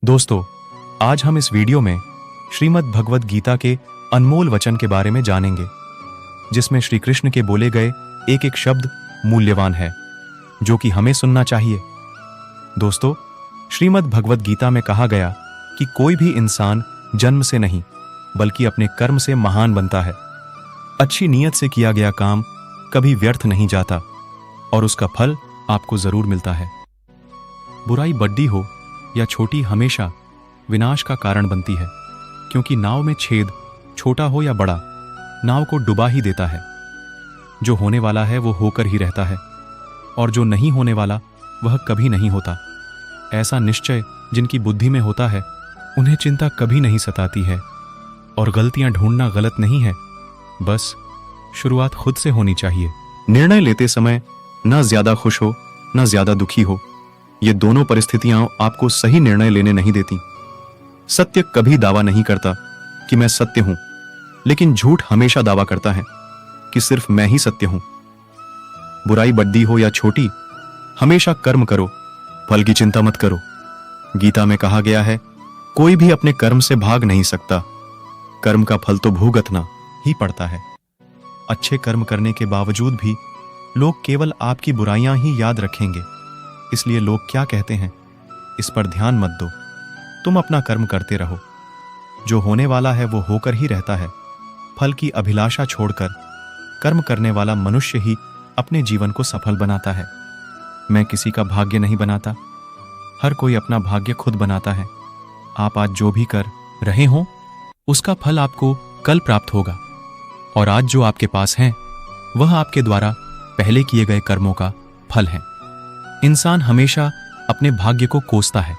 दोस्तों, आज हम इस वीडियो में श्रीमद् भगवद गीता के अनमोल वचन के बारे में जानेंगे, जिसमें श्री कृष्ण के बोले गए एक एक शब्द मूल्यवान है, जो कि हमें सुनना चाहिए। दोस्तों, श्रीमद् भगवद गीता में कहा गया कि कोई भी इंसान जन्म से नहीं, बल्कि अपने कर्म से महान बनता है। अच्छी नीयत से किया गया काम कभी व्यर्थ नहीं जाता और उसका फल आपको जरूर मिलता है। बुराई बड्डी हो या छोटी हमेशा विनाश का कारण बनती है, क्योंकि नाव में छेद छोटा हो या बड़ा, नाव को डुबा ही देता है। जो होने वाला है वो होकर ही रहता है, और जो नहीं होने वाला वह कभी नहीं होता। ऐसा निश्चय जिनकी बुद्धि में होता है, उन्हें चिंता कभी नहीं सताती है, और गलतियां ढूंढना गलत नहीं है, बस शुरुआत खुद से होनी चाहिए। निर्णय लेते समय न ज्यादा खुश हो न ज्यादा दुखी हो, ये दोनों परिस्थितियां आपको सही निर्णय लेने नहीं देती। सत्य कभी दावा नहीं करता कि मैं सत्य हूं, लेकिन झूठ हमेशा दावा करता है कि सिर्फ मैं ही सत्य हूं। बुराई बड्डी हो या छोटी, हमेशा कर्म करो, फल की चिंता मत करो। गीता में कहा गया है, कोई भी अपने कर्म से भाग नहीं सकता, कर्म का फल तो भुगतना ही पड़ता है। अच्छे कर्म करने के बावजूद भी लोग केवल आपकी बुराइयां ही याद रखेंगे, इसलिए लोग क्या कहते हैं इस पर ध्यान मत दो। तुम अपना कर्म करते रहो, जो होने वाला है वो होकर ही रहता है। फल की अभिलाषा छोड़कर कर्म करने वाला मनुष्य ही अपने जीवन को सफल बनाता है। मैं किसी का भाग्य नहीं बनाता, हर कोई अपना भाग्य खुद बनाता है। आप आज जो भी कर रहे हो उसका फल आपको कल प्राप्त होगा, और आज जो आपके पास है वह आपके द्वारा पहले किए गए कर्मों का फल है। इंसान हमेशा अपने भाग्य को कोसता है,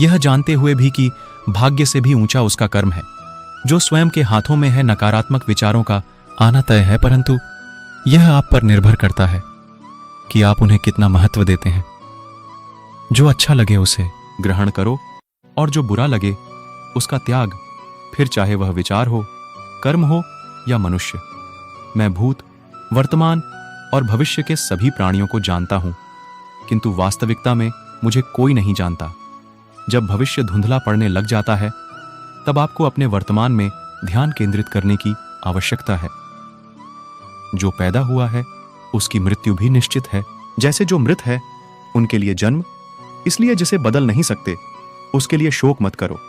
यह जानते हुए भी कि भाग्य से भी ऊंचा उसका कर्म है। जो स्वयं के हाथों में है, नकारात्मक विचारों का आना तय है, परंतु यह आप पर निर्भर करता है कि आप उन्हें कितना महत्व देते हैं। जो अच्छा लगे उसे ग्रहण करो, और जो बुरा लगे उसका त्याग, फिर चाहे वह विचार हो, कर्म हो या मनुष्य। मैं भूत, वर्तमान और भविष्य के सभी प्राणियों को जानता हूं, किंतु वास्तविकता में मुझे कोई नहीं जानता। जब भविष्य धुंधला पड़ने लग जाता है, तब आपको अपने वर्तमान में ध्यान केंद्रित करने की आवश्यकता है। जो पैदा हुआ है उसकी मृत्यु भी निश्चित है। जैसे जो मृत है उनके लिए जन्म, इसलिए जिसे बदल नहीं सकते उसके लिए शोक मत करो।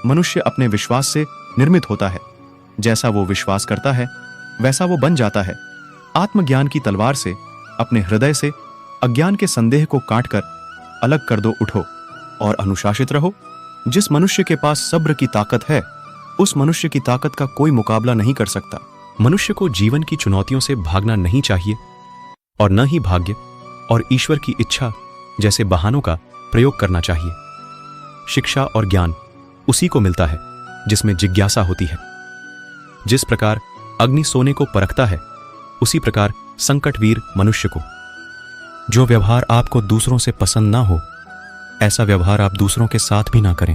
मनुष्य अपने विश्वास से निर्मित होता है, जैसा वो विश्वास करता है वैसा वो बन जाता है। आत्मज्ञान की तलवार से अपने हृदय से अज्ञान के संदेह को काटकर अलग कर दो, उठो और अनुशासित रहो। जिस मनुष्य के पास सब्र की ताकत है, उस मनुष्य की ताकत का कोई मुकाबला नहीं कर सकता। मनुष्य को जीवन की चुनौतियों से भागना नहीं चाहिए, और न ही भाग्य और ईश्वर की इच्छा जैसे बहानों का प्रयोग करना चाहिए। शिक्षा और ज्ञान उसी को मिलता है जिसमें जिज्ञासा होती है। जिस प्रकार अग्नि सोने को परखता है, उसी प्रकार संकटवीर मनुष्य को। जो व्यवहार आपको दूसरों से पसंद ना हो, ऐसा व्यवहार आप दूसरों के साथ भी ना करें।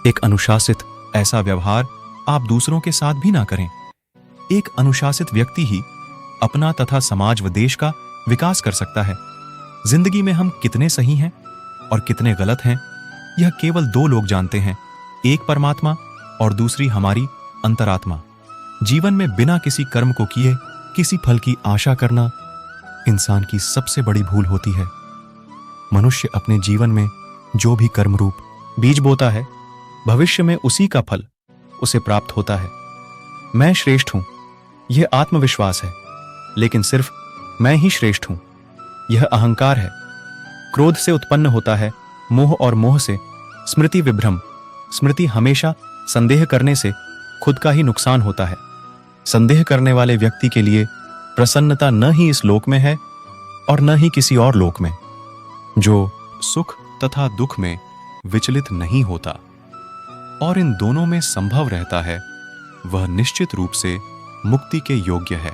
एक अनुशासित ऐसा व्यवहार आप दूसरों के साथ भी ना करें। एक अनुशासित व्यक्ति ही अपना तथा समाज व देश का विकास कर सकता है। जिंदगी में हम कितने सही हैं और कितने गलत हैं, यह केवल दो लोग जानते हैं, एक परमात्मा और दूसरी हमारी अंतरात्मा। जीवन में बिना किसी कर्म को किए किसी फल की आशा करना इंसान की सबसे बड़ी भूल होती है। मनुष्य अपने जीवन में जो भी कर्म रूप बीज बोता है, भविष्य में उसी का फल उसे प्राप्त होता है। मैं श्रेष्ठ हूं, यह आत्मविश्वास है, लेकिन सिर्फ मैं ही श्रेष्ठ हूं, यह अहंकार है। क्रोध से उत्पन्न होता है मोह, और मोह से स्मृति विभ्रम। स्मृति हमेशा संदेह करने से खुद का ही नुकसान होता है। संदेह करने वाले व्यक्ति के लिए प्रसन्नता न ही इस लोक में है और न ही किसी और लोक में। जो सुख तथा दुख में विचलित नहीं होता और इन दोनों में संभव रहता है, वह निश्चित रूप से मुक्ति के योग्य है।